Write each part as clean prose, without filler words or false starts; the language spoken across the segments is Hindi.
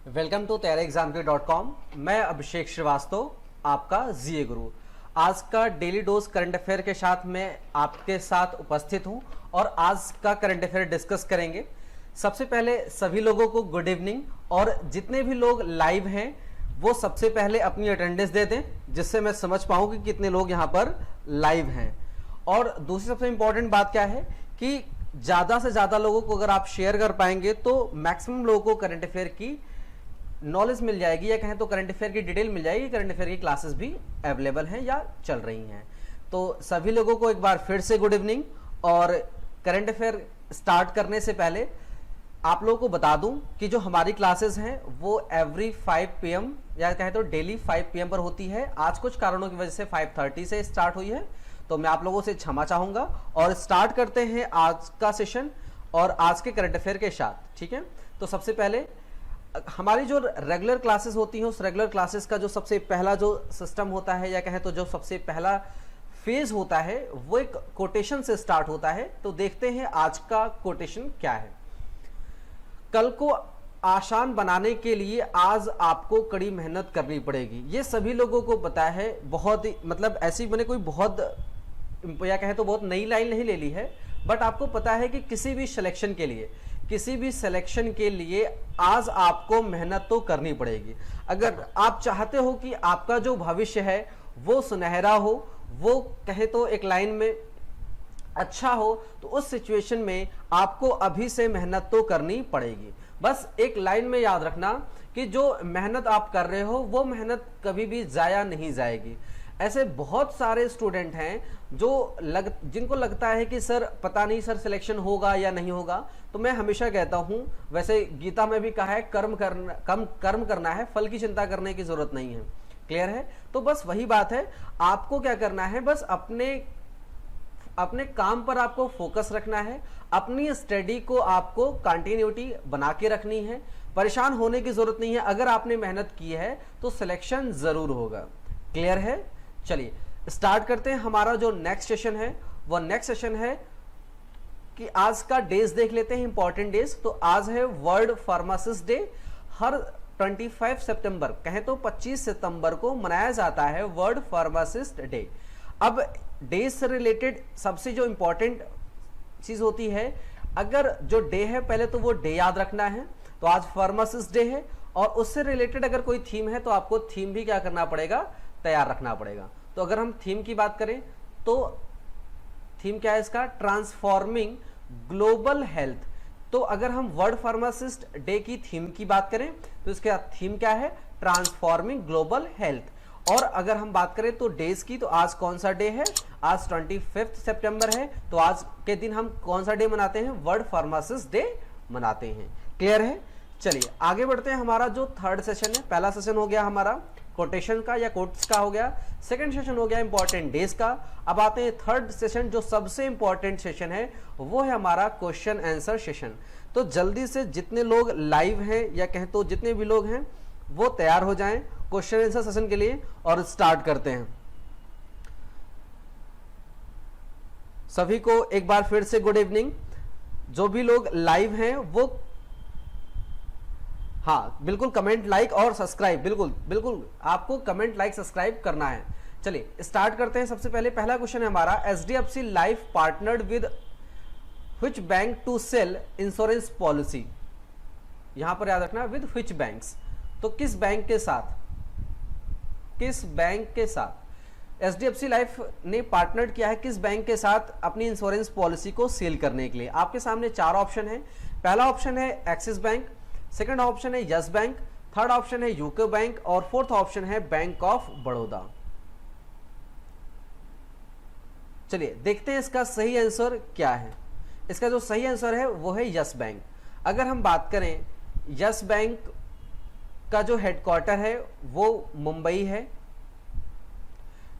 Welcome to taiyareexamki.com। मैं अभिषेक श्रीवास्तव, आपका जीए गुरु। आज का डेली डोज करंट अफेयर के साथ मैं आपके साथ उपस्थित हूं और आज का करंट अफेयर डिस्कस करेंगे। सबसे पहले सभी लोगों को गुड इवनिंग, और जितने भी लोग लाइव हैं वो सबसे पहले अपनी अटेंडेंस दे दें, जिससे मैं समझ पाऊं कि कितने लोग यहां पर लाइव हैं। और दूसरी सबसे इंपॉर्टेंट बात क्या है कि ज्यादा से ज्यादा लोगों को अगर आप शेयर कर पाएंगे तो मैक्सिमम लोगों को करंट अफेयर की नॉलेज मिल जाएगी, या कहें तो करंट अफेयर की डिटेल मिल जाएगी। करंट अफेयर की क्लासेस भी अवेलेबल हैं या चल रही हैं। तो सभी लोगों को एक बार फिर से गुड इवनिंग। और करंट अफेयर स्टार्ट करने से पहले आप लोगों को बता दूं कि जो हमारी क्लासेस हैं वो एवरी 5 PM या कहें तो डेली 5 PM पर होती है। आज कुछ कारणों की वजह से 5:30 से स्टार्ट हुई है, तो मैं आप लोगों से क्षमा चाहूंगा। और स्टार्ट करते हैं आज का सेशन और आज के करंट अफेयर के साथ, ठीक है। तो सबसे पहले हमारी जो रेगुलर क्लासेस होती हैं, उस रेगुलर क्लासेस का जो सबसे पहला जो सिस्टम होता है, या कहें तो जो सबसे पहला फेज होता है, वो एक कोटेशन से स्टार्ट होता है। तो देखते हैं आज का कोटेशन क्या है। कल को आसान बनाने के लिए आज आपको कड़ी मेहनत करनी पड़ेगी। ये सभी लोगों को पता है। बहुत ही मतलब ऐसी मैंने कोई बहुत या कहें तो बहुत नई लाइन नहीं ले ली है, बट आपको पता है कि किसी भी सिलेक्शन के लिए आज आपको मेहनत तो करनी पड़ेगी। अगर आप चाहते हो कि आपका जो भविष्य है वो सुनहरा हो, वो कहे तो एक लाइन में अच्छा हो, तो उस सिचुएशन में आपको अभी से मेहनत तो करनी पड़ेगी। बस एक लाइन में याद रखना कि जो मेहनत आप कर रहे हो वो मेहनत कभी भी जाया नहीं जाएगी। ऐसे बहुत सारे स्टूडेंट हैं जो जिनको लगता है कि सर पता नहीं सर सिलेक्शन होगा या नहीं होगा। तो मैं हमेशा कहता हूं, वैसे गीता में भी कहा है कर्म करना है, फल की चिंता करने की जरूरत नहीं है। क्लियर है? तो बस वही बात है, आपको क्या करना है, बस अपने काम पर आपको फोकस रखना है, अपनी स्टडी को आपको कंटिन्यूटी बना के रखनी है। परेशान होने की जरूरत नहीं है। अगर आपने मेहनत की है तो सिलेक्शन जरूर होगा। क्लियर है? चलिए स्टार्ट करते हैं। हमारा जो नेक्स्ट सेशन है वो नेक्स्ट सेशन है कि आज का डेज देख लेते हैं, इंपॉर्टेंट डेज। तो आज है वर्ल्ड फार्मासिस्ट डे। हर 25 सितंबर कहें तो 25 सितंबर को मनाया जाता है वर्ल्ड फार्मासिस्ट डे। अब डेज से रिलेटेड सबसे जो इंपॉर्टेंट चीज होती है, अगर जो डे है पहले तो वो डे याद रखना है। तो आज फार्मासिस्ट डे है और उससे रिलेटेड अगर कोई थीम है तो आपको थीम भी क्या करना पड़ेगा, तैयार रखना पड़ेगा। तो अगर हम थीम की बात करें तो थीम क्या है इसका, ट्रांसफॉर्मिंग ग्लोबल हेल्थ। तो अगर हम वर्ल्ड फार्मासिस्ट डे की थीम की बात करें तो इसका थीम क्या है, ट्रांसफॉर्मिंग ग्लोबल हेल्थ। और अगर हम बात करें तो डेज की, तो आज कौन सा डे है, आज 25 सितंबर है। तो आज के दिन हम कौन सा डे मनाते हैं, वर्ल्ड फार्मासिस्ट डे मनाते हैं। क्लियर है? चलिए आगे बढ़ते हैं। हमारा जो थर्ड सेशन है, पहला सेशन हो गया हमारा कोटेशन का या कोट्स का हो गया, सेकंड सेशन हो गया इंपॉर्टेंट डेज का। अब आते हैं थर्ड सेशन, जो सबसे इंपॉर्टेंट सेशन है वो है हमारा क्वेश्चन आंसर सेशन। तो जल्दी से जितने लोग लाइव हैं या कहें तो जितने भी लोग हैं वो तैयार हो जाएं क्वेश्चन आंसर सेशन के लिए, और स्टार्ट करते हैं। सभी को एक बार फिर से गुड इवनिंग। जो भी लोग लाइव हैं वो हाँ बिल्कुल कमेंट लाइक और सब्सक्राइब, बिल्कुल आपको कमेंट लाइक सब्सक्राइब करना है। चलिए स्टार्ट करते हैं। सबसे पहले पहला क्वेश्चन है हमारा, HDFC life partnered with which bank to sell insurance policy. यहां पर याद रखना विद व्हिच बैंक्स, तो किस बैंक के साथ, किस बैंक के साथ HDFC लाइफ ने पार्टनर किया है किस बैंक के साथ अपनी इंश्योरेंस पॉलिसी को सेल करने के लिए। आपके सामने चार ऑप्शन है। पहला ऑप्शन है एक्सिस बैंक, सेकंड ऑप्शन है यस बैंक, थर्ड ऑप्शन है यूको बैंक और फोर्थ ऑप्शन है बैंक ऑफ बड़ौदा। चलिए देखते हैं इसका सही आंसर क्या है। इसका जो सही आंसर है वो है यस बैंक। अगर हम बात करें, यस बैंक का जो हेडक्वार्टर है वो मुंबई है।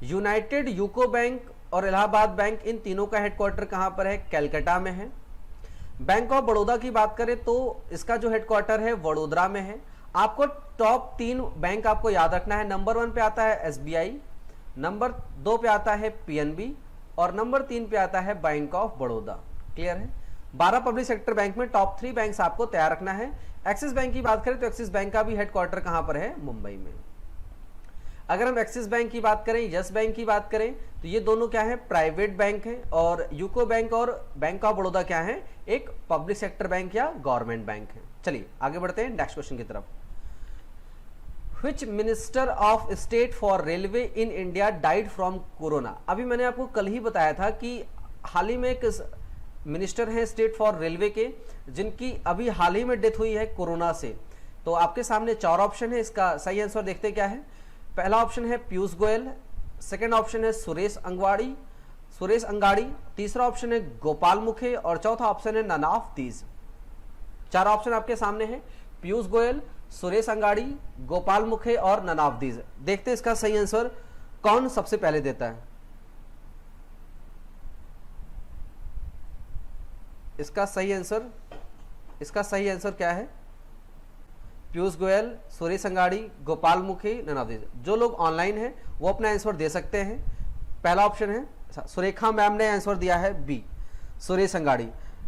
यूनाइटेड यूको बैंक और इलाहाबाद बैंक, इन तीनों का हेडक्वार्टर कहां पर है, कलकत्ता में है। बैंक ऑफ बड़ौदा की बात करें तो इसका जो हेडक्वार्टर है वडोदरा में है। आपको टॉप 3 बैंक आपको याद रखना है। नंबर 1 पे आता है SBI, नंबर 2 पे आता है PNB और नंबर 3 पे आता है बैंक ऑफ बड़ौदा। क्लियर है? 12 पब्लिक सेक्टर बैंक में टॉप 3 बैंक्स आपको तैयार रखना है। एक्सिस बैंक की बात करें तो एक्सिस बैंक का भी हेडक्वार्टर कहां पर है? मुंबई में। अगर हम एक्सिस बैंक की बात करें, यस बैंक की बात करें, तो ये दोनों क्या है? प्राइवेट बैंक है। और यूको बैंक और बैंक ऑफ बड़ौदा क्या है? एक पब्लिक सेक्टर बैंक या गवर्नमेंट बैंक है। चलिए आगे बढ़ते हैं नेक्स्ट क्वेश्चन की तरफ। Which minister of state for railway in India died from corona? अभी मैंने आपको कल ही बताया था कि हाल ही में एक मिनिस्टर हैं स्टेट फॉर रेलवे के, जिनकी अभी हाल ही में डेथ हुई है कोरोना से। तो आपके सामने 4 ऑप्शन है, इसका सही आंसर देखते क्या है। पहला ऑप्शन है पीयूष गोयल, सेकंड ऑप्शन है सुरेश अंगाड़ी, तीसरा ऑप्शन है गोपाल मुखे और चौथा ऑप्शन है ननाफ तीज। 4 ऑप्शन आपके सामने है, पीयूष गोयल, सुरेश अंगाड़ी, गोपाल मुखे और ननाफ तीज। देखते हैं इसका सही आंसर कौन सबसे पहले देता है। इसका सही आंसर क्या है? पीयूष गोयल, सुरेश अंगाड़ी, गोपाल मुखी, ननावदीज। जो लोग ऑनलाइन हैं वो अपना आंसर दे सकते हैं। पहला ऑप्शन है, सुरेखा मैम ने आंसर दिया है B, Suresh Angadi.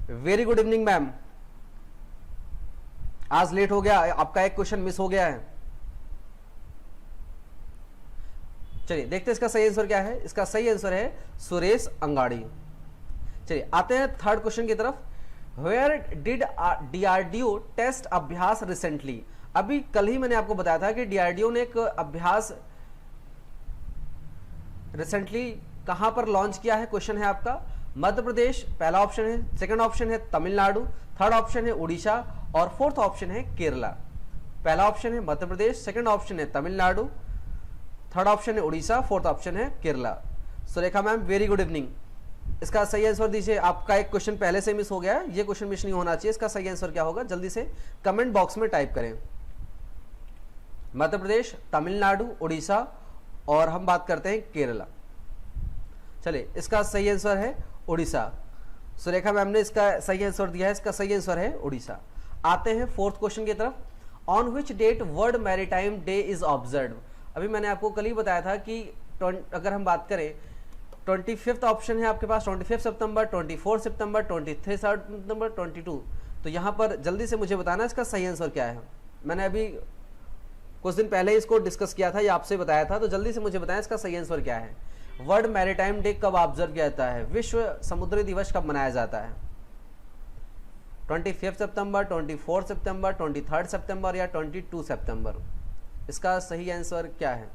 Very good evening ma'am, आज लेट हो गया, आपका एक क्वेश्चन मिस हो गया है। चलिए देखते हैं इसका सही आंसर क्या है। इसका सही आंसर है सुरेश अंगाड़ी। चलिए आते हैं थर्ड क्वेश्चन की तरफ। वेयर डिड डीआरडीओ टेस्ट अभ्यास रिसेंटली? अभी कल ही मैंने आपको बताया था कि डीआरडीओ ने एक अभ्यास रिसेंटली कहां पर लॉन्च किया है। क्वेश्चन है आपका मध्य प्रदेश पहला ऑप्शन है, सेकंड ऑप्शन है तमिलनाडु, थर्ड ऑप्शन है उड़ीसा और फोर्थ ऑप्शन है केरला। पहला ऑप्शन है मध्य प्रदेश, सेकंड ऑप्शन है तमिलनाडु, थर्ड ऑप्शन है उड़ीसा, फोर्थ ऑप्शन है Kerala. Surekha ma'am very good evening. इसका सही आंसर दीजिए। आपका एक क्वेश्चन पहले से मिस हो गया है, ये क्वेश्चन मिस नहीं होना चाहिए। इसका सही आंसर क्या होगा जल्दी से कमेंट बॉक्स में टाइप करें। मध्य प्रदेश, तमिलनाडु, उड़ीसा और हम बात करते हैं केरला। चलिए इसका सही आंसर है उड़ीसा। सुरेखा मैम ने इसका सही आंसर दिया है, इसका सही आंसर है उड़ीसा। आते हैं फोर्थ क्वेश्चन की तरफ। On which date world maritime day is observe? अभी मैंने आपको कल ही बताया था कि अगर हम बात करें 25 ऑप्शन है आपके पास, 25 सितंबर, 24 सितंबर, 23 सितंबर, 22। तो यहाँ पर जल्दी से मुझे बताना इसका सही आंसर क्या है। मैंने अभी कुछ दिन पहले इसको डिस्कस किया था या आपसे बताया था, तो जल्दी से मुझे बताएं इसका सही आंसर क्या है। वर्ल्ड मैरीटाइम डे कब ऑब्जर्व किया जाता है? विश्व समुद्री दिवस कब मनाया जाता है? 25 सितंबर, 24 सितंबर, 23 सितंबर या 22 सितंबर? इसका सही आंसर क्या है?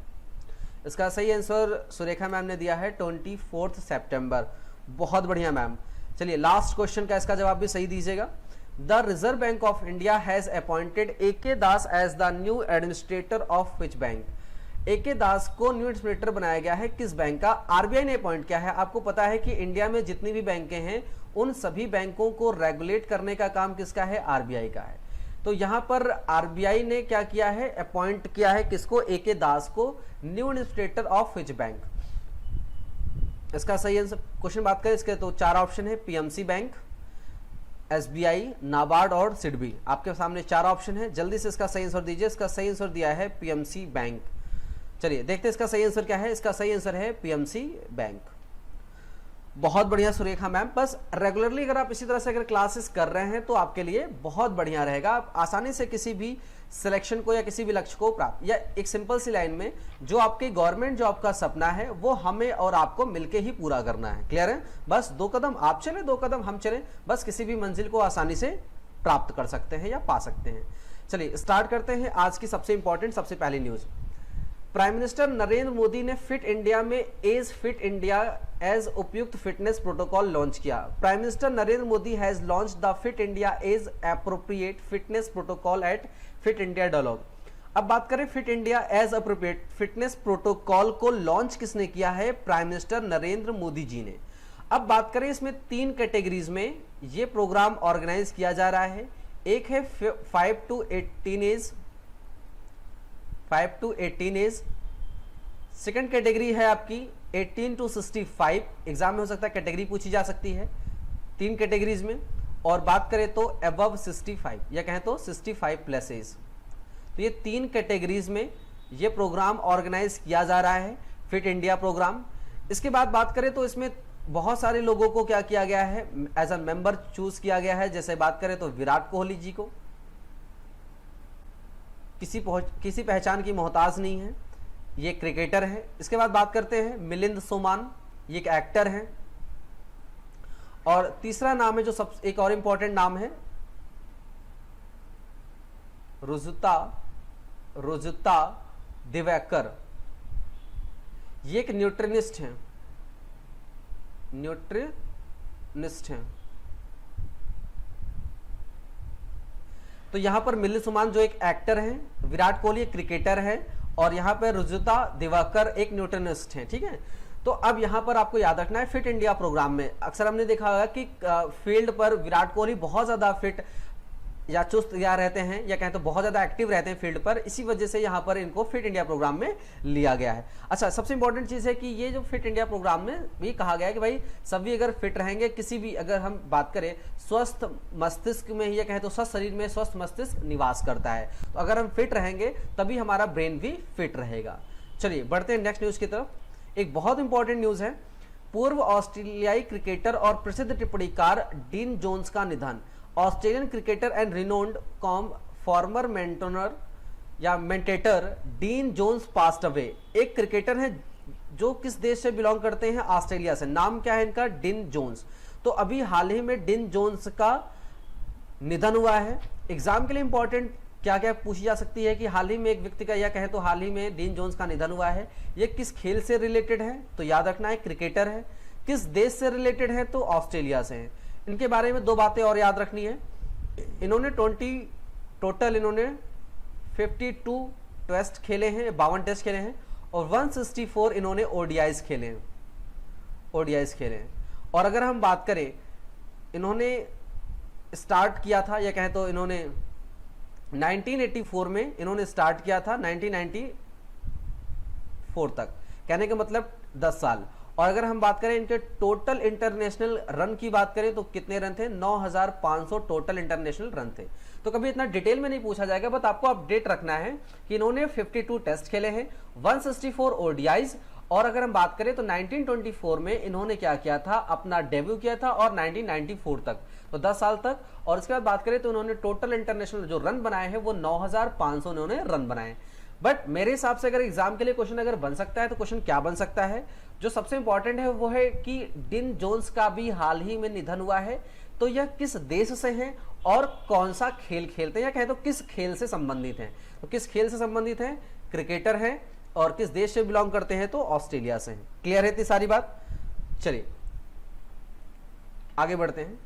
इसका सही आंसर सुरेखा मैम ने दिया है 24 सितंबर। बहुत बढ़िया मैम। चलिए लास्ट क्वेश्चन का इसका जवाब भी सही दीजिएगा। The Reserve Bank of India has appointed A K. Das as the new administrator of which bank? A K. Das को न्यू एडमिनिस्ट्रेटर बनाया गया है किस बैंक का? आरबीआई ने अपॉइंट किया है। आपको पता है कि इंडिया में जितनी भी बैंकें हैं उन सभी बैंकों को रेगुलेट करने का काम किसका है? आरबीआई का है। तो यहां पर आरबीआई ने क्या किया है? अपॉइंट किया है किसको? ए.के. दास को new administrator of which bank? इसका सही आंसर क्वेश्चन बात करें इसके तो 4 ऑप्शन है, पीएमसी बैंक, एसबीआई, नाबार्ड और सिडबी। आपके सामने 4 ऑप्शन है, जल्दी से इसका सही आंसर दीजिए। इसका सही आंसर दिया है पीएमसी बैंक। चलिए देखते हैं इसका सही आंसर क्या है। इसका सही आंसर है पीएमसी बैंक। बहुत बढ़िया सुरेखा मैम। बस रेगुलरली अगर आप इसी तरह से अगर क्लासेस कर रहे हैं तो आपके लिए बहुत बढ़िया रहेगा। आप आसानी से किसी भी सिलेक्शन को या किसी भी लक्ष्य को प्राप्त, या एक सिंपल सी लाइन में जो आपके गवर्नमेंट जॉब का सपना है वो हमें और आपको मिलके ही पूरा करना है। क्लियर है? बस 2 कदम आप चलें, 2 कदम हम चलें, बस किसी भी मंजिल को आसानी से प्राप्त कर सकते हैं या पा सकते हैं। चलिए स्टार्ट करते हैं आज की सबसे इंपॉर्टेंट सबसे पहली news. Prime minister Narendra Modi ने फिट इंडिया में एज फिट इंडिया एज उपयुक्त फिटनेस प्रोटोकॉल लॉन्च किया। Prime minister Narendra Modi has launch the fit India age appropriate fitness protocol at fit India dialogue. अब बात करें fit India age appropriate fitness protocol को लॉन्च किसने किया है? प्राइम मिनिस्टर नरेंद्र मोदी जी ने। अब बात करें इसमें 3 कैटेगरीज में ये प्रोग्राम ऑर्गेनाइज किया जा रहा है। एक है 5 to 18 एज, सेकंड कैटेगरी है आपकी 18 to 65। एग्जाम में हो सकता है कैटेगरी पूछी जा सकती है 3 कैटेगरीज में। और बात करें तो अबव 65 या कहें तो 65 प्लस एज। तो ये 3 कैटेगरीज में ये प्रोग्राम ऑर्गेनाइज किया जा रहा है फिट इंडिया प्रोग्राम। इसके बाद बात करें तो इसमें बहुत सारे लोगों को क्या किया गया है, एज अ मेंबर चूज किया गया है। जैसे बात करें तो विराट कोहली जी को किसी पहचान की मोहताज नहीं है, ये क्रिकेटर है। इसके बाद बात करते हैं मिलिंद सोमान, ये एक एक्टर हैं। और तीसरा नाम है जो एक और इंपॉर्टेंट नाम है, रुजुता दिवेकर, ये एक न्यूट्रिनिस्ट हैं, तो यहां पर मिलिंद सोमान जो एक एक्टर हैं, विराट कोहली एक क्रिकेटर है, और यहां पर रुजुता दिवाकर एक न्यूट्रिनिस्ट हैं। ठीक है, तो अब यहां पर आपको याद रखना है, फिट इंडिया प्रोग्राम में अक्सर हमने देखा होगा कि फील्ड पर विराट कोहली बहुत ज्यादा फिट या चुस्त या रहते हैं, या कहें तो बहुत ज्यादा एक्टिव रहते हैं फील्ड पर, इसी वजह से यहां पर इनको फिट इंडिया प्रोग्राम में लिया गया है। अच्छा, सबसे इंपॉर्टेंट चीज है कि ये जो फिट इंडिया प्रोग्राम में भी कहा गया है कि भाई सभी अगर फिट रहेंगे, किसी भी अगर हम बात करें स्वस्थ मस्तिष्क में, या कहें तो स्वस्थ शरीर में स्वस्थ मस्तिष्क निवास करता है, तो अगर हम फिट रहेंगे तभी हमारा ब्रेन भी फिट रहेगा। चलिए बढ़ते हैं नेक्स्ट न्यूज की तरफ। एक बहुत इंपॉर्टेंट न्यूज है, पूर्व ऑस्ट्रेलियाई क्रिकेटर और प्रसिद्ध टिप्पणीकार डीन जोन्स का निधन। Australian cricketer and renowned former commentator Dean Jones passed away. एक क्रिकेटर है जो किस देश से बिलोंग करते हैं, ऑस्ट्रेलिया से। नाम क्या है इनका, डीन जोन्स। तो अभी हाल ही में डीन जोन्स का निधन हुआ है। एग्जाम के लिए इंपॉर्टेंट क्या क्या पूछी जा सकती है कि हाल ही में एक व्यक्ति का, या कहें तो हाल ही में डीन जोन्स का निधन हुआ है, ये किस खेल से रिलेटेड है, तो याद रखना है क्रिकेटर है। किस देश से रिलेटेड है, तो ऑस्ट्रेलिया से है। इनके बारे में दो बातें और याद रखनी है, इन्होंने 52 टेस्ट खेले हैं, 52 टेस्ट खेले हैं, और 164 इन्होंने ओडीआईज खेले हैं, और अगर हम बात करें, इन्होंने स्टार्ट किया था, या कहें तो इन्होंने 1984 में इन्होंने स्टार्ट किया था 1994 तक, कहने का मतलब 10 साल। और अगर हम बात करें इनके टोटल इंटरनेशनल रन की बात करें तो कितने रन थे, 9500 टोटल इंटरनेशनल रन थे। तो कभी इतना डिटेल में नहीं पूछा जाएगा, बट आपको अपडेट रखना है कि इन्होंने 52 टेस्ट खेले हैं, 164 ओडीआईज, और अगर हम बात करें तो 1924 में इन्होंने क्या किया था, अपना डेब्यू किया था, और 1994 तक, तो 10 साल तक। और इसके बाद बात करें तो उन्होंने टोटल इंटरनेशनल जो रन बनाए हैं वो 9500 उन्होंने रन बनाए। बट मेरे हिसाब से अगर एग्जाम के लिए क्वेश्चन अगर बन सकता है तो क्वेश्चन क्या बन सकता है, जो सबसे इंपॉर्टेंट है वो है कि डीन जोन्स का भी हाल ही में निधन हुआ है, तो यह किस देश से हैं और कौन सा खेल खेलते हैं, या कहें तो किस खेल से संबंधित हैं। तो किस खेल से संबंधित हैं, क्रिकेटर हैं, और किस देश से बिलोंग करते हैं, तो ऑस्ट्रेलिया से हैं। क्लियर है इतनी सारी बात। चलिए आगे बढ़ते हैं।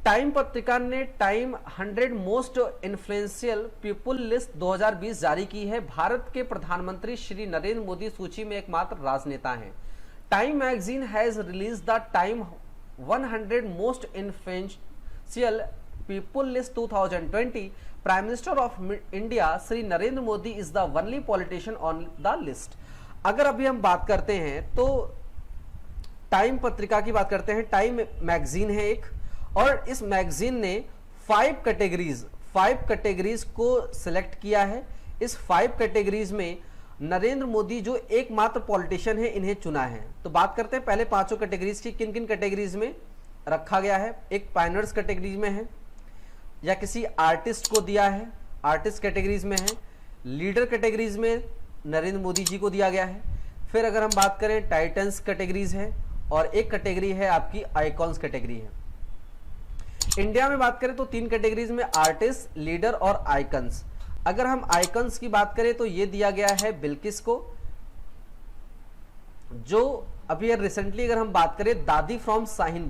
टाइम पत्रिका ने time 100 most influential people list 2020 जारी की है। भारत के प्रधानमंत्री श्री नरेंद्र मोदी सूची में एकमात्र राजनेता हैं। Time magazine has release the time 100 most influential people list 2020। Prime minister of India Shri Narendra Modi is the only politician on the list. अगर अभी हम बात करते हैं तो टाइम पत्रिका की बात करते हैं, टाइम मैगजीन है एक, और इस मैगजीन ने 5 कैटेगरीज को सिलेक्ट किया है। इस 5 कैटेगरीज में नरेंद्र मोदी जो एकमात्र पॉलिटिशियन है इन्हें चुना है। तो बात करते हैं पहले 5 कैटेगरीज की, किन किन कैटेगरीज में रखा गया है। एक पायनर्स कैटेगरीज में है, या किसी आर्टिस्ट को दिया है, आर्टिस्ट कैटेगरीज में है। लीडर कैटेगरीज में नरेंद्र मोदी जी को दिया गया है। फिर अगर हम बात करें टाइटन्स कैटेगरीज है, और एक कैटेगरी है आपकी आइकॉन्स कैटेगरी है। इंडिया में बात करें तो 3 कैटेगरीज में आर्टिस्ट, लीडर और आइकन्स। अगर हम आइकन्स की बात करें तो ये दिया गया है बिल्किस को, जो अभी रिसेंटली अगर हम बात करें दादी फ्रॉम शाहीन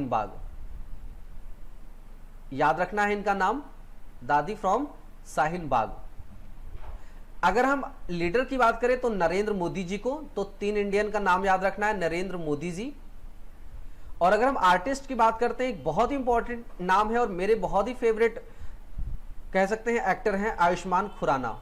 बाग, याद रखना है इनका नाम, दादी फ्रॉम शाहीन बाग। अगर हम लीडर की बात करें तो नरेंद्र मोदी जी को, तो 3 इंडियन का नाम याद रखना है, नरेंद्र मोदी जी। और अगर हम आर्टिस्ट की बात करते हैं, एक बहुत ही इंपॉर्टेंट नाम है और मेरे बहुत ही फेवरेट कह सकते हैं एक्टर हैं, आयुष्मान खुराना।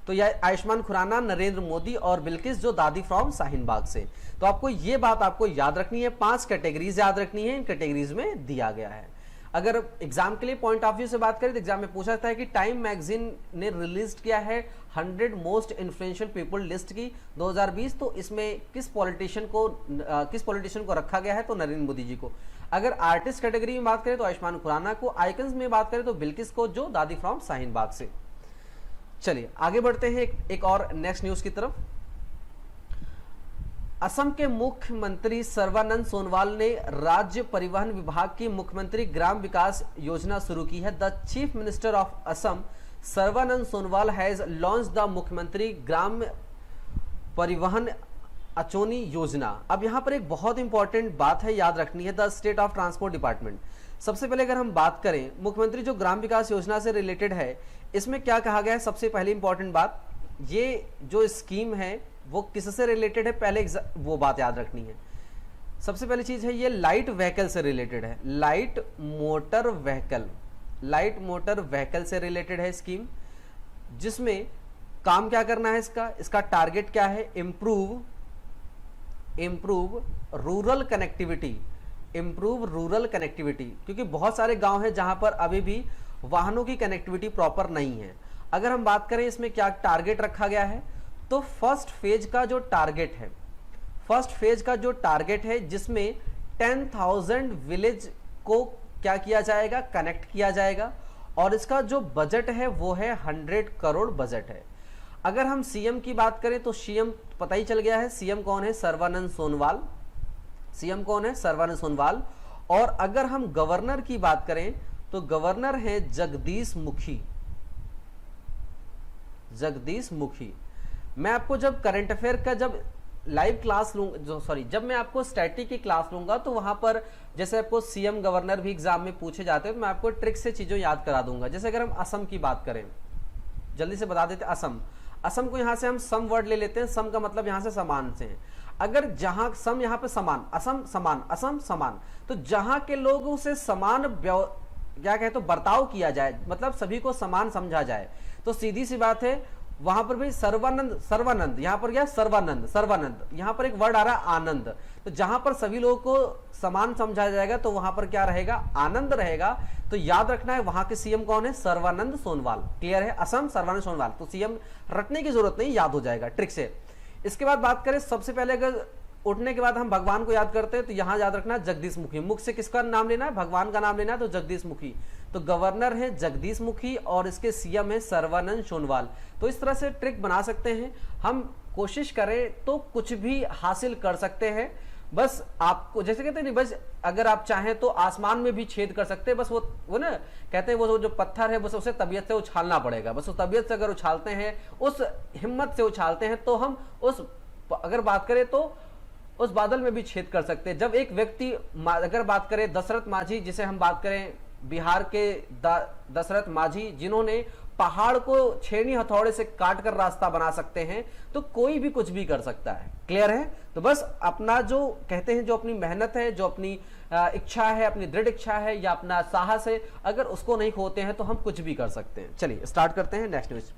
तो यह आयुष्मान खुराना, नरेंद्र मोदी और बिल्किस जो दादी फ्रॉम शाहीन बाग से। तो आपको ये बात आपको याद रखनी है, 5 कैटेगरीज याद रखनी है, इन कैटेगरीज में दिया गया है। अगर एग्जाम के लिए पॉइंट ऑफ व्यू से बात करें तो एग्जाम में पूछा जाता है कि टाइम मैगजीन ने रिलीज किया है 100 मोस्ट इन्फ्लुएंशियल पीपल लिस्ट की 2020, तो इसमें किस पॉलिटिशियन को रखा गया है, तो नरेंद्र मोदी जी को। अगर आर्टिस्ट कैटेगरी में बात करें तो आयुष्मान खुराना को, आइकन्स में बात करें तो बिल्किस को, जो दादी फ्रॉम शाहीन बाग से। चलिए आगे बढ़ते हैं एक और नेक्स्ट न्यूज की तरफ। असम के मुख्यमंत्री सर्बानंद सोनोवाल ने राज्य परिवहन विभाग की मुख्यमंत्री ग्राम विकास योजना शुरू की है। The chief minister of Assam Sarbananda Sonowal has launch the मुख्यमंत्री ग्राम परिवहन अचोनी योजना। अब यहां पर एक बहुत इंपॉर्टेंट बात है, याद रखनी है, the state of transport department. सबसे पहले अगर हम बात करें मुख्यमंत्री जो ग्राम विकास योजना से रिलेटेड है, इसमें क्या कहा गया है, सबसे पहली इंपॉर्टेंट बात, ये जो स्कीम है वो किससे रिलेटेड है, पहले वो बात याद रखनी है। सबसे पहली चीज है ये लाइट व्हीकल से रिलेटेड है, लाइट मोटर व्हीकल से रिलेटेड है स्कीम, जिसमें काम क्या करना है, इसका टारगेट क्या है, इम्प्रूव रूरल कनेक्टिविटी, क्योंकि बहुत सारे गांव हैं जहां पर अभी भी वाहनों की कनेक्टिविटी प्रॉपर नहीं है। अगर हम बात करें इसमें क्या टारगेट रखा गया है, तो फर्स्ट फेज का जो टारगेट है जिसमें 10,000 विलेज को क्या किया जाएगा, कनेक्ट किया जाएगा, और इसका जो बजट है वो है 100 करोड़ बजट है। अगर हम सीएम की बात करें तो सीएम पता ही चल गया है, सीएम कौन है, सर्बानंद सोनोवाल। और अगर हम गवर्नर की बात करें तो गवर्नर है जगदीश मुखी। मैं आपको जब करंट अफेयर का जब लाइव क्लास जब मैं आपको स्टैटिक की क्लास लूंगा तो वहां पर जैसे आपको सीएम गवर्नर भी एग्जाम में पूछे जाते हैं, तो मैं आपको ट्रिक से चीजों याद करा दूंगा। जैसे अगर हम असम की बात करें, जल्दी से बता देते, असम को यहां से हम सम वर्ड ले लेते हैं, सम का मतलब यहां से समान से है। अगर जहां सम यहां पे समान, असम समान, तो जहां के लोगों से समान क्या कहते तो बर्ताव किया जाए, मतलब सभी को समान समझा जाए, तो सीधी सी बात है वहां पर भी सर्वानंद, यहां पर क्या सर्वानंद, यहां पर एक वर्ड आ रहा है आनंद, तो जहां पर सभी लोगों को समान समझा जाएगा तो वहां पर क्या रहेगा, आनंद रहेगा। तो याद रखना है वहां के सीएम कौन है, सर्बानंद सोनोवाल। क्लियर है, असम सर्बानंद सोनोवाल, तो सीएम रटने की जरूरत नहीं, याद हो जाएगा ट्रिक से। इसके बाद बात करें, सबसे पहले अगर उठने के बाद हम भगवान को याद करते हैं तो यहां याद रखना जगदीश मुखी, मुख से किसका नाम लेना है, भगवान का नाम लेना है, तो जगदीश मुखी। तो गवर्नर है जगदीश मुखी और इसके सीएम है सर्बानंद सोनोवाल। तो इस तरह से ट्रिक बना सकते हैं हम, कोशिश करें तो कुछ भी हासिल कर सकते हैं। बस आपको जैसे कहते हैं नहीं, बस अगर आप चाहें तो आसमान में भी छेद कर सकते हैं, बस वो ना कहते हैं वो जो पत्थर है बस उसे तबीयत से उछालना पड़ेगा, बस उस तबीयत से अगर उछालते हैं, उस हिम्मत से उछालते हैं, तो हम उस अगर बात करें तो उस बादल में भी छेद कर सकते हैं। जब एक व्यक्ति, अगर बात करें दशरथ माझी, जिसे हम बात करें बिहार के दशरथ माझी, जिन्होंने पहाड़ को छेनी हथौड़े से काट कर रास्ता बना सकते हैं, तो कोई भी कुछ भी कर सकता है। क्लियर है, तो बस अपना जो कहते हैं, जो अपनी मेहनत है, जो अपनी इच्छा है, अपनी दृढ़ इच्छा है या अपना साहस है, अगर उसको नहीं खोते हैं तो हम कुछ भी कर सकते हैं। चलिए स्टार्ट करते हैं नेक्स्ट न्यूज।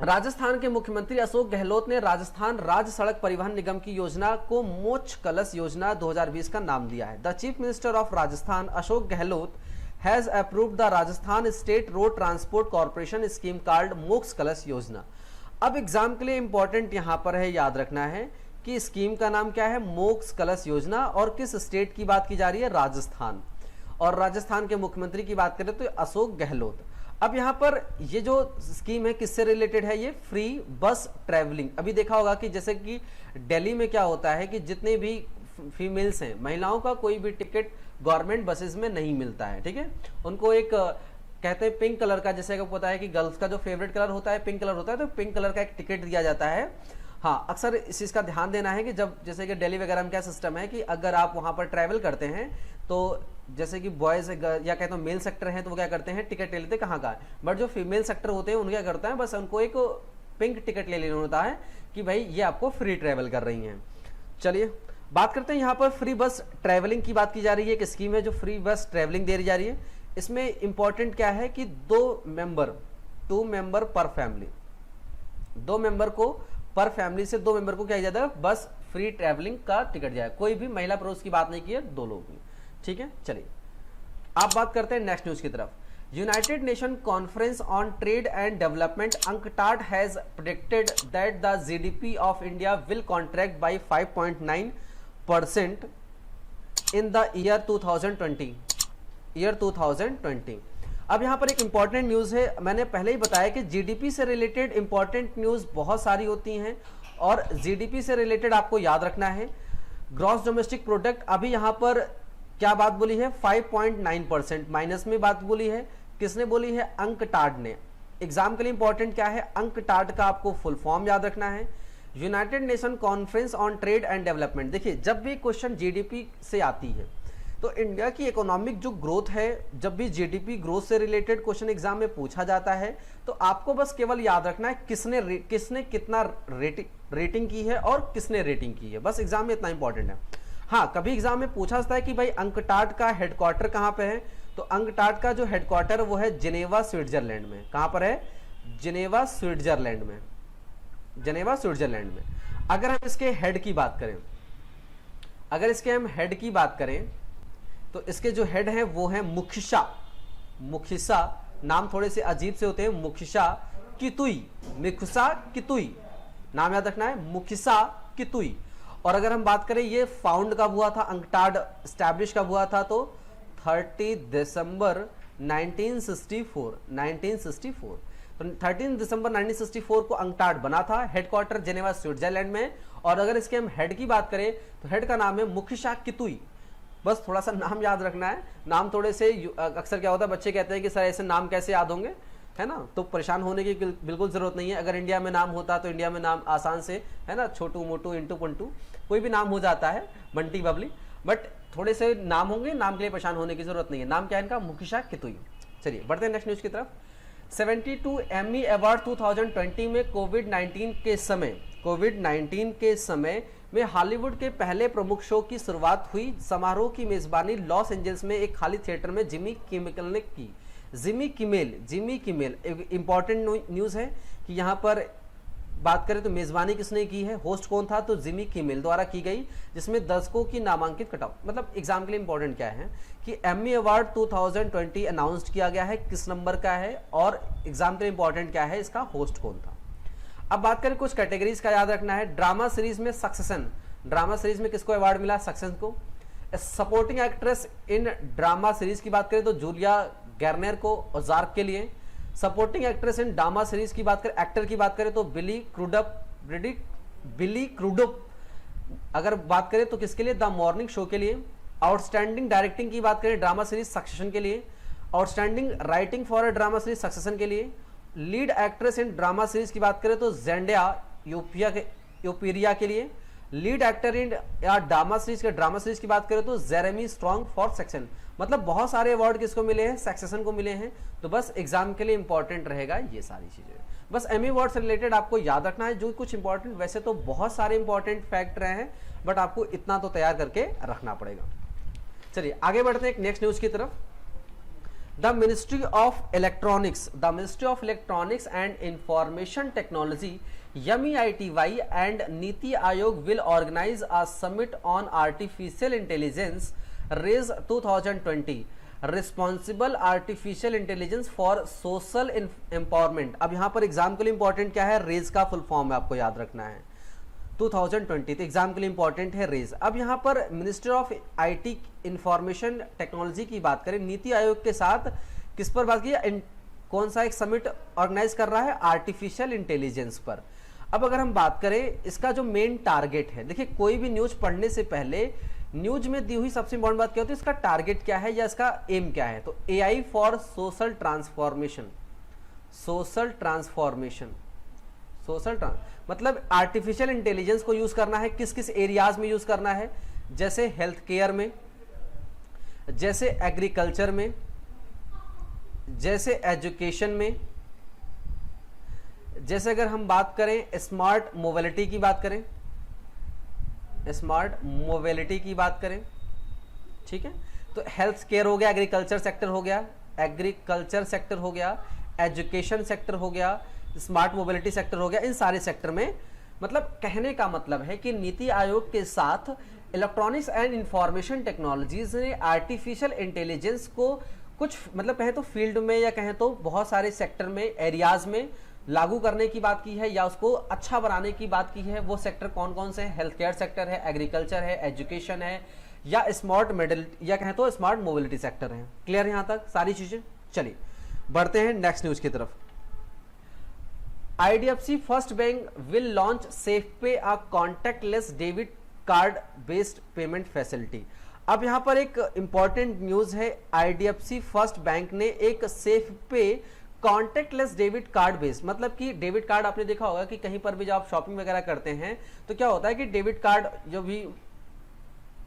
राजस्थान के मुख्यमंत्री अशोक गहलोत ने राजस्थान राज्य सड़क परिवहन निगम की योजना को मोक्ष कलश योजना 2020 का नाम दिया है। The chief minister of Rajasthan Ashok Gehlot has approved the Rajasthan state road transport corporation scheme called मोक्ष कलश योजना। अब एग्जाम के लिए इंपॉर्टेंट यहां पर है, याद रखना है कि स्कीम का नाम क्या है, मोक्ष कलश योजना, और किस स्टेट की बात की जा रही है, राजस्थान। और राजस्थान के मुख्यमंत्री की बात करें तो अशोक गहलोत। अब यहाँ पर ये जो स्कीम है किससे रिलेटेड है, ये फ्री बस ट्रैवलिंग। अभी देखा होगा कि जैसे कि दिल्ली में क्या होता है कि जितने भी फीमेल्स हैं, महिलाओं का कोई भी टिकट गवर्नमेंट बसेस में नहीं मिलता है, ठीक है, उनको एक कहते हैं पिंक कलर का, जैसे आपको पता है कि गर्ल्स का जो फेवरेट कलर होता है पिंक कलर होता है, तो पिंक कलर का एक टिकट दिया जाता है। हाँ, अक्सर इस चीज़ का ध्यान देना है कि जब जैसे कि दिल्ली वगैरह में क्या सिस्टम है कि अगर आप वहाँ पर ट्रैवल करते हैं तो जैसे कि बॉयज या कहते हैं मेल सेक्टर है तो वो क्या करते हैं, टिकट ले लेते हैं कहाँ का, बट जो फीमेल सेक्टर होते हैं उनको क्या करते हैं, बस उनको एक पिंक टिकट ले लेना होता है कि भाई ये आपको फ्री ट्रैवल कर रही हैं। चलिए बात करते हैं, यहाँ पर फ्री बस ट्रैवलिंग की बात की जा रही है। एक स्कीम है जो फ्री बस ट्रैवलिंग दे जा रही है। इसमें इंपॉर्टेंट क्या है कि 2 मेंबर पर फैमिली, 2 मेंबर को पर फैमिली से 2 मेंबर को क्या किया जाता है, बस फ्री ट्रैवलिंग का टिकट दिया है। कोई भी महिला पुरुष की बात नहीं की है, 2 लोगों की, ठीक है। चलिए आप बात करते हैं नेक्स्ट न्यूज की तरफ। United nation conference on trade and development UNCTAD has predicted that the GDP of India will contract by 5.9% in the year 2020। अब यहां पर एक इंपॉर्टेंट न्यूज है, मैंने पहले ही बताया कि जीडीपी से रिलेटेड इंपॉर्टेंट न्यूज बहुत सारी होती हैं और जीडीपी से रिलेटेड आपको याद रखना है ग्रॉस डोमेस्टिक प्रोडक्ट। अभी यहां पर क्या बात बोली है, 5.9% माइनस में बात बोली है। किसने बोली है? UNCTAD ने। एग्जाम के लिए इंपॉर्टेंट क्या है? UNCTAD का आपको फुल फॉर्म याद रखना है, United nation conference on trade and development. देखिए जब भी क्वेश्चन जीडीपी से आती है तो इंडिया की इकोनॉमिक जो ग्रोथ है, जब भी जीडीपी ग्रोथ से रिलेटेड क्वेश्चन एग्जाम में पूछा जाता है तो आपको बस केवल याद रखना है किसने कितना रेटिंग की है और किसने रेटिंग की है, बस एग्जाम में इतना इंपॉर्टेंट है। हाँ, कभी एग्जाम में पूछा जाता है कि भाई UNCTAD का हेडक्वार्टर कहाँ पे है, तो UNCTAD का जो हेडक्वार्टर वो है जिनेवा स्विट्जरलैंड में। कहाँ पर है? जिनेवा स्विट्जरलैंड में। जिनेवा स्विट्जरलैंड में। अगर हम इसके हेड की बात करें, अगर इसके हम हेड की बात करें तो इसके जो हेड हैं वो हैं मुखिशा। मुखिशा नाम थोड़े से अजीब से होते हैं, मुखिशा कितुई, मुखिशा कितुई नाम याद रखना है, मुखिशा कितुई। और अगर हम बात करें ये फाउंड कब हुआ था, UNCTAD स्टैब्लिश कब हुआ था, तो 30 दिसंबर 1964। तो 13 दिसंबर 1964 को UNCTAD बना था, हेडक्वार्टर जेनेवा स्विट्जरलैंड में। और अगर इसके हम हेड की बात करें तो हेड का नाम है मुखिशा कितुई। बस थोड़ा सा नाम याद रखना है, नाम थोड़े से अक्सर क्या होता है बच्चे कहते हैं कि सर ऐसे नाम कैसे याद होंगे, है ना, तो परेशान होने की बिल्कुल जरूरत नहीं है। अगर इंडिया में नाम होता तो इंडिया में नाम आसान से, है ना, छोटू मोटू इंटू पंटू कोई भी नाम हो जाता है, बंटी बबली, बट थोड़े से नाम होंगे, नाम के लिए परेशान होने की जरूरत नहीं है। नाम क्या है इनका? मुखिशा कितुई। चलिए बढ़ते हैं नेक्स्ट न्यूज की तरफ। 72 एमी अवार्ड 2020 में कोविड-19 के समय में हॉलीवुड के पहले प्रमुख शो की शुरुआत हुई। समारोह की मेजबानी लॉस एंजल्स में एक खाली थिएटर में जिमी किमेल ने की। जिमी किमेल इंपॉर्टेंट न्यूज है कि यहाँ पर बात करें तो मेजबानी किसने की है, होस्ट कौन था, तो जिमी किमेल द्वारा की गई, जिसमें दर्शकों की नामांकित कटआउट। मतलब एग्जाम के लिए इंपॉर्टेंट क्या है कि एमी अवार्ड 2020 अनाउंस्ड किया गया है, किस नंबर का है, और एग्जाम के लिए इंपॉर्टेंट क्या है, इसका होस्ट कौन था। अब बात करें कुछ कैटेगरीज का याद रखना है। ड्रामा सीरीज में सक्सेशन, ड्रामा सीरीज में किसको अवार्ड मिला? सक्सेशन को। Supporting actress in drama series की बात करें तो जूलिया गैर्नर को ओज़ार्क के लिए। Supporting actress in drama series की बात करें, एक्टर की बात करें तो बिली क्रूडप अगर बात करें तो किसके लिए? द मॉर्निंग शो के लिए। आउटस्टैंडिंग डायरेक्टिंग की बात करें ड्रामा सीरीज सक्सेशन के लिए। Outstanding writing for a drama series succession के लिए। Lead actress in drama series की बात करें तो जेंडिया यूपीरिया के लिए। लीड एक्टर इन या ड्रामा सीरीज की बात करें तो जेरेमी स्ट्रॉन्ग फॉर सेक्शन। मतलब बहुत सारे अवार्ड किसको मिले हैं? सक्सेशन को मिले हैं। तो बस एग्जाम के लिए इंपॉर्टेंट रहेगा ये सारी चीजें। बस एमी अवार्ड से रिलेटेड आपको याद रखना है जो कुछ इंपॉर्टेंट, वैसे तो बहुत सारे इंपॉर्टेंट फैक्ट रहे हैं बट आपको इतना तो तैयार करके रखना पड़ेगा। चलिए आगे बढ़ते हैं एक नेक्स्ट न्यूज की तरफ। The Ministry of Electronics and Information Technology (MEITY) and Niti Aayog will organize a summit on artificial intelligence RAISE 2020 Responsible Artificial Intelligence for Social Empowerment। अब यहाँ पर एग्जाम के लिए इंपॉर्टेंट क्या है? रेज का फुल फॉर्म है, आपको याद रखना है 2020, तो एग्जाम के लिए इंपॉर्टेंट है रेज। अब यहाँ पर minister of IT information technology की बात करें, नीति आयोग के साथ किस पर बात की? कौन सा एक समिट ऑर्गेनाइज कर रहा है? आर्टिफिशियल इंटेलिजेंस पर। अब अगर हम बात करें इसका जो मेन टारगेट है, देखिए कोई भी न्यूज पढ़ने से पहले न्यूज में दी हुई सबसे इंपॉर्टेंट बात क्या होती है? इसका टारगेट क्या है या इसका एम क्या है? तो एआई फॉर सोशल ट्रांसफॉर्मेशन, मतलब आर्टिफिशियल इंटेलिजेंस को यूज करना है किस किस एरियाज में यूज करना है? जैसे हेल्थ केयर में, जैसे एग्रीकल्चर में, जैसे एजुकेशन में, जैसे अगर हम बात करें स्मार्ट मोबिलिटी की बात करें, ठीक है, तो हेल्थ केयर हो गया, एग्रीकल्चर सेक्टर हो गया, एजुकेशन सेक्टर हो गया, स्मार्ट मोबिलिटी सेक्टर हो गया। इन सारे सेक्टर में मतलब कहने का मतलब है कि नीति आयोग के साथ इलेक्ट्रॉनिक्स एंड इंफॉर्मेशन टेक्नोलॉजीज ने आर्टिफिशियल इंटेलिजेंस को कुछ मतलब कहें तो फील्ड में या कहें तो बहुत सारे सेक्टर में एरियाज में लागू करने की बात की है या उसको अच्छा बनाने की बात की है। वो सेक्टर कौन कौन से हैं? हेल्थ केयर सेक्टर है, एग्रीकल्चर है, एजुकेशन है, या स्मार्ट मिडिल या कहें तो स्मार्ट मोबिलिटी सेक्टर है। क्लियर यहां तक सारी चीजें? चलिए बढ़ते हैं नेक्स्ट न्यूज की तरफ। IDFC First Bank will launch Safe Pay a contactless debit card based payment facility. अब यहां पर एक इंपॉर्टेंट न्यूज है, IDFC फर्स्ट बैंक ने एक सेफ पे कॉन्टैक्टलेस डेबिट कार्ड बेस्ड, मतलब कि डेबिट कार्ड आपने देखा होगा कि कहीं पर भी जब आप शॉपिंग वगैरह करते हैं तो क्या होता है कि डेबिट कार्ड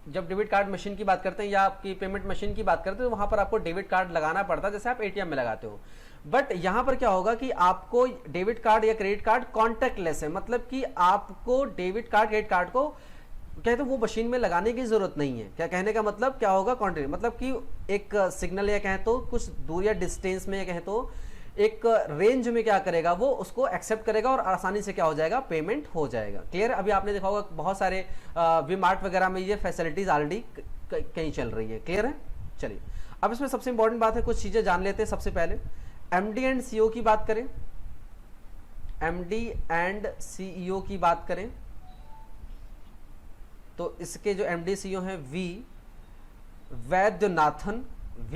जब डेबिट कार्ड मशीन की बात करते हैं या आपकी पेमेंट मशीन की बात करते हैं तो वहां पर आपको डेबिट कार्ड लगाना पड़ता है, जैसे आप ATM में लगाते हो। बट यहां पर क्या होगा कि आपको डेबिट कार्ड या क्रेडिट कार्ड कॉन्टैक्टलेस है, मतलब कि आपको डेबिट कार्ड क्रेडिट कार्ड को कहते वो मशीन में लगाने की जरूरत नहीं है। क्या कहने का मतलब क्या होगा? कॉन्टैक्ट मतलब कि एक सिग्नल या कहें तो कुछ दूर या डिस्टेंस में या कहें तो एक रेंज में क्या करेगा, वो उसको एक्सेप्ट करेगा और आसानी से क्या हो जाएगा, पेमेंट हो जाएगा। क्लियर? अभी आपने देखा होगा बहुत सारे वी-मार्ट वगैरह में ये फैसिलिटीज ऑलरेडी कहीं चल रही है। क्लियर है? चलिए अब इसमें सबसे इंपॉर्टेंट बात है, कुछ चीजें जान लेते हैं। सबसे पहले MD एंड CEO की बात करें, MD एंड CEO की बात करें तो इसके जो MD CEO हैं V वैद्यनाथन, V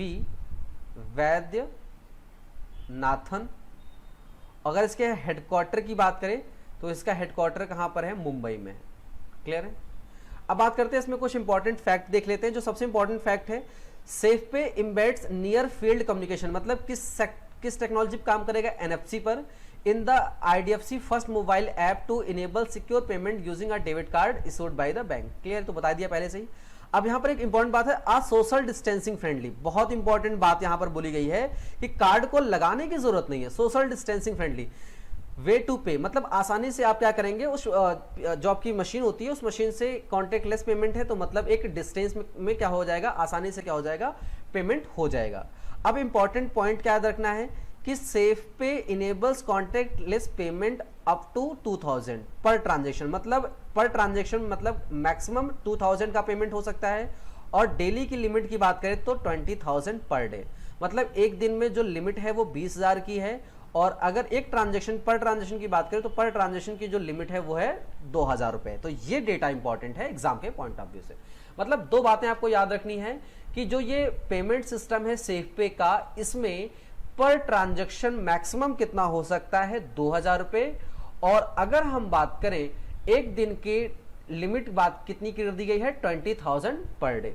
वैद्यनाथन। अगर इसके हेडक्वार्टर की बात करें तो इसका हेडक्वार्टर कहां पर है? मुंबई में है। क्लियर है? अब बात करते हैं इसमें कुछ इंपॉर्टेंट फैक्ट देख लेते हैं। जो सबसे इंपॉर्टेंट फैक्ट है, सेफ पे इम्बेड्स नियर फील्ड कम्युनिकेशन, मतलब किस टेक्नोलॉजी पर काम करेगा? NFC पर। In the IDFC first mobile app to enable secure payment using a debit card issued by the bank. Clear? तो बता दिया पहले से ही। अब यहां पर एक इंपॉर्टेंट बात है, आ सोशल डिस्टेंसिंग फ्रेंडली, बहुत इंपॉर्टेंट बात यहां पर बोली गई है कि कार्ड को लगाने की जरूरत नहीं है। Social distancing friendly way to pay, मतलब आसानी से आप क्या करेंगे, उस जो आपकी मशीन होती है उस मशीन से कॉन्टेक्टलेस पेमेंट है तो मतलब एक डिस्टेंस में क्या हो जाएगा, आसानी से क्या हो जाएगा, पेमेंट हो जाएगा। अब इंपॉर्टेंट पॉइंट क्या याद रखना है कि safe pay enables contactless payment up to 2000 पर ट्रांजेक्शन, मतलब पर ट्रांजेक्शन मतलब मैक्सिमम 2000 का पेमेंट हो सकता है। और डेली की लिमिट की बात करें तो 20,000 पर डे, मतलब एक दिन में जो लिमिट है वो 20,000 की है। और अगर एक ट्रांजेक्शन पर ट्रांजेक्शन की बात करें तो पर ट्रांजेक्शन की जो लिमिट है वो है 2,000 रुपए। तो ये डेटा इंपॉर्टेंट है एग्जाम के पॉइंट ऑफ व्यू से। मतलब दो बातें आपको याद रखनी है कि जो ये पेमेंट सिस्टम है सेफ पे का, इसमें पर ट्रांजेक्शन मैक्सिमम कितना हो सकता है, 2,000 रुपए। और अगर हम बात करें एक दिन के लिमिट बात कितनी कर दी गई है, 20,000 पर डे।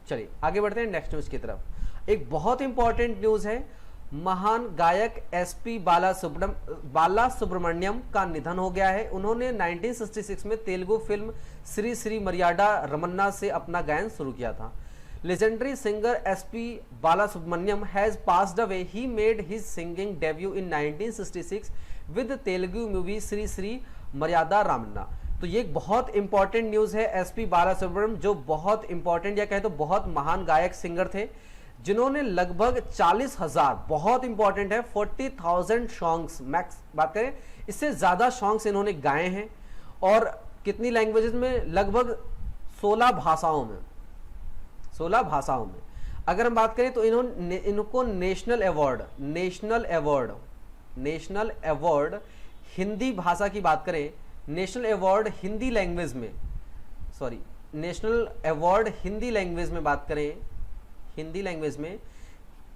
चलिए आगे बढ़ते हैं नेक्स्ट न्यूज की तरफ। एक बहुत इंपॉर्टेंट न्यूज है, महान गायक SP बाला सुब्रमण्यम का निधन हो गया है। उन्होंने 1966 में तेलुगु फिल्म श्री श्री मर्यादा रमन्ना से अपना गायन शुरू किया था। Legendary singer SP Balasubrahmanyam has passed away. He made his singing debut in 1966 with Telugu movie Shri Shri Maryada Ramanna. तो ये एक बहुत इंपॉर्टेंट न्यूज है। SP बालासुब्रमण्यम जो बहुत इंपॉर्टेंट या कहे तो बहुत महान गायक सिंगर थे, जिन्होंने लगभग 40,000, बहुत इंपॉर्टेंट है, 40,000 सॉन्ग्स मैक्स बात करें, इससे ज्यादा सॉन्ग्स इन्होंने गाए हैं। और कितनी लैंग्वेजेस में, लगभग 16 भाषाओं में, 16 भाषाओं में। अगर हम बात करें तो इनको नेशनल अवार्ड हिंदी भाषा की बात करें, नेशनल अवार्ड हिंदी लैंग्वेज में, sorry national award Hindi language में बात करें, हिंदी लैंग्वेज में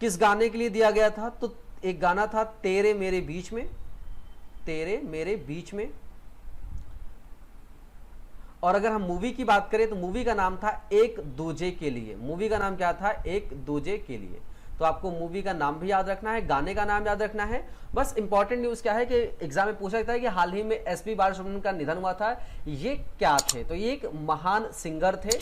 किस गाने के लिए दिया गया था, तो एक गाना था तेरे मेरे बीच में, तेरे मेरे बीच में। और अगर हम मूवी की बात करें तो मूवी का नाम था एक दूजे के लिए। मूवी का नाम क्या था, एक दूजे के लिए। तो आपको मूवी का नाम भी याद रखना है, गाने का नाम याद रखना है। बस इंपॉर्टेंट न्यूज क्या है कि एग्जाम में पूछा जाता है कि हाल ही में SP बालासुब्रमण्यम का निधन हुआ था, ये क्या थे, तो ये एक महान सिंगर थे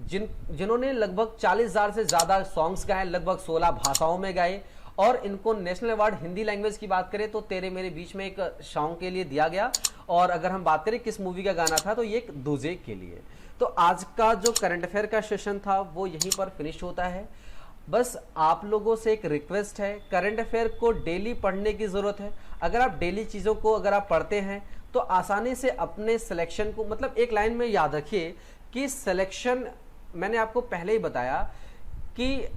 जिन्होंने लगभग 40,000 से ज्यादा सॉन्ग्स गाए, लगभग 16 भाषाओं में गाए। और इनको नेशनल अवार्ड हिंदी लैंग्वेज की बात करें तो तेरे मेरे बीच में एक सॉन्ग के लिए दिया गया। और अगर हम बात करें किस मूवी का गाना था तो ये एक दूजे के लिए। तो आज का जो करंट अफेयर का सेशन था वो यहीं पर फिनिश होता है। बस आप लोगों से एक रिक्वेस्ट है, करंट अफेयर को डेली पढ़ने की जरूरत है। अगर आप डेली चीज़ों को अगर आप पढ़ते हैं तो आसानी से अपने सिलेक्शन को, मतलब एक लाइन में याद रखिए कि सिलेक्शन, मैंने आपको पहले ही बताया कि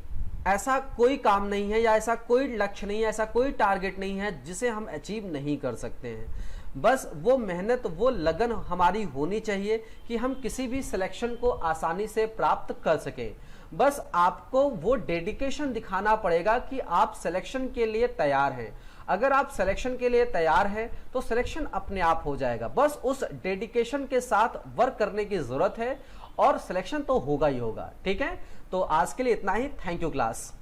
ऐसा कोई काम नहीं है या ऐसा कोई लक्ष्य नहीं है, ऐसा कोई टारगेट नहीं है जिसे हम अचीव नहीं कर सकते हैं। बस वो मेहनत, वो लगन हमारी होनी चाहिए कि हम किसी भी सिलेक्शन को आसानी से प्राप्त कर सकें। बस आपको वो डेडिकेशन दिखाना पड़ेगा कि आप सिलेक्शन के लिए तैयार हैं। अगर आप सिलेक्शन के लिए तैयार हैं तो सिलेक्शन अपने आप हो जाएगा। बस उस डेडिकेशन के साथ वर्क करने की जरूरत है और सिलेक्शन तो होगा ही होगा। ठीक है, तो आज के लिए इतना ही। Thank you class.